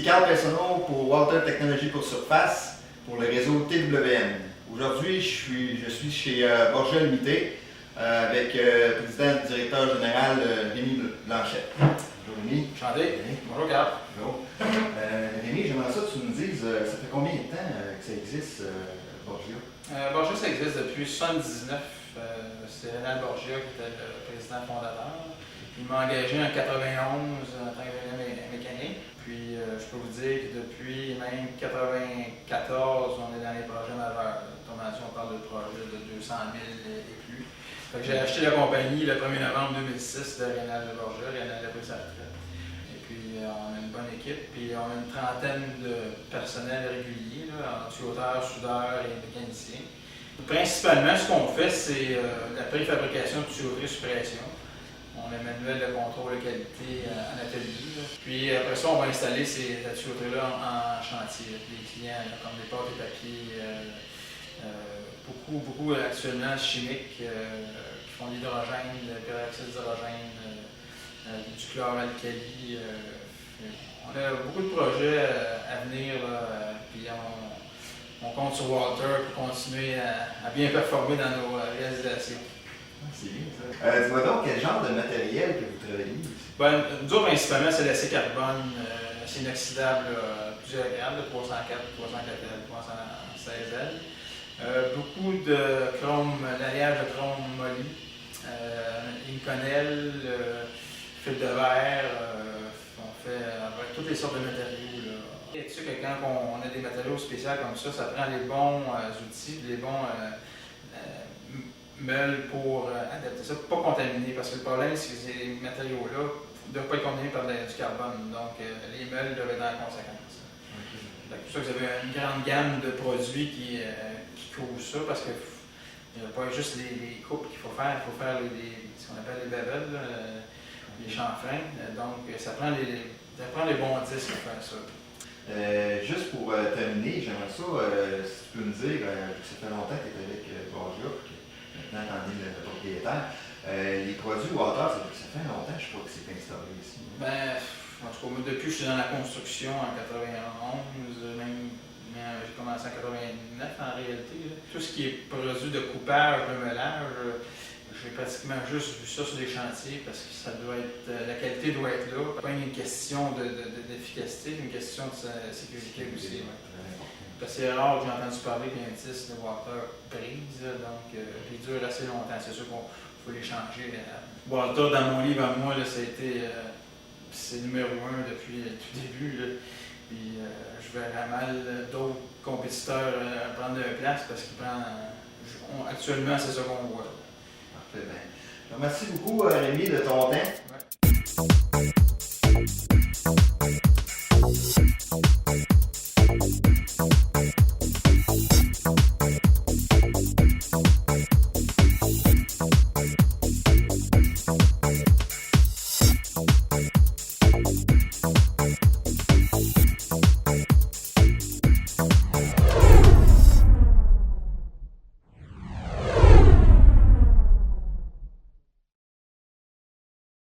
Ici Carl Personnot pour Walter Technologies pour Surface, pour le réseau TWM. Aujourd'hui, je suis chez Borgia Limité avec le président et directeur général Rémi Blanchet. Bonjour Rémi. Enchanté. Bonjour Carl. Bonjour. Rémi, j'aimerais ça que tu nous dises, ça fait combien de temps que ça existe, Borgia? Borgia, ça existe depuis 1979. C'est Rénal Borgia qui était le président fondateur. Il m'a engagé en 91 en tant qu'ingénieur mécanique. Puis je peux vous dire que depuis même 94, on est dans les projets majeurs. On parle de projets de 200 000 et plus. J'ai acheté la compagnie le 1er novembre 2006 de Rénal Borgia. Rénal a pris sa retraite. Et puis on a une bonne équipe. Puis on a une trentaine de personnels réguliers, tuyauteur, soudeur et mécaniciens. Principalement, ce qu'on fait, c'est la préfabrication de tuyauterie sous pression. On a un manuel de contrôle de qualité en atelier. Puis après ça, on va installer cette tuyauterie-là en chantier. Les clients, comme des pâtes et papiers, beaucoup actuellement chimiques qui font de l'hydrogène, de peroxyde d'hydrogène, du chloralkali. On a beaucoup de projets à venir, puis on compte sur Walter pour continuer à bien performer dans nos réalisations. C'est bien ça. Dis-moi donc, quel genre de matériel que vous travaillez ici? Nous autres, principalement, c'est l'acier carbone, c'est inoxydable, plusieurs grades, 304, 304L, 316L. Beaucoup de chrome, l'alliage de chrome molly, Inconel, fil de verre, on fait avec toutes les sortes de matériaux. Là. Et tu sais que quand on a des matériaux spéciaux comme ça prend les bons outils, les bons meules pour adapter ça, pas contaminer, parce que le problème, c'est que ces matériaux-là ne doivent pas être contaminés par du carbone, donc les meules doivent être dans la conséquence. C'est pour ça que vous avez une grande gamme de produits qui couvrent ça, parce qu'il n'y a pas juste les coupes qu'il faut faire, il faut faire ce qu'on appelle les bevels, les chanfreins, donc ça prend les bons disques pour faire ça. Juste pour terminer, j'aimerais ça, si tu peux me dire, ça fait longtemps que tu es avec Borgia, maintenant tu en es le propriétaire. Les produits Walter, ça fait longtemps, je crois, que c'est installé ici. En tout cas, depuis que je suis dans la construction en 91, même j'ai commencé en 89 en réalité. Tout ce qui est produit de coupage, de mélange, j'ai pratiquement juste vu ça sur des chantiers parce que ça doit être, la qualité doit être là. Pas une question d'efficacité, une question de sécurité aussi. Parce que c'est rare que j'ai entendu parler qu'un disque de Walter brise, donc il dure assez longtemps. C'est sûr qu'il faut les changer. Walter, dans mon livre à moi, c'est numéro 1 depuis le tout début. Là. Puis je verrais mal d'autres compétiteurs prendre de place parce qu'ils prennent. Actuellement, c'est ça qu'on voit. Parfait. Merci beaucoup, Rémi, de ton temps.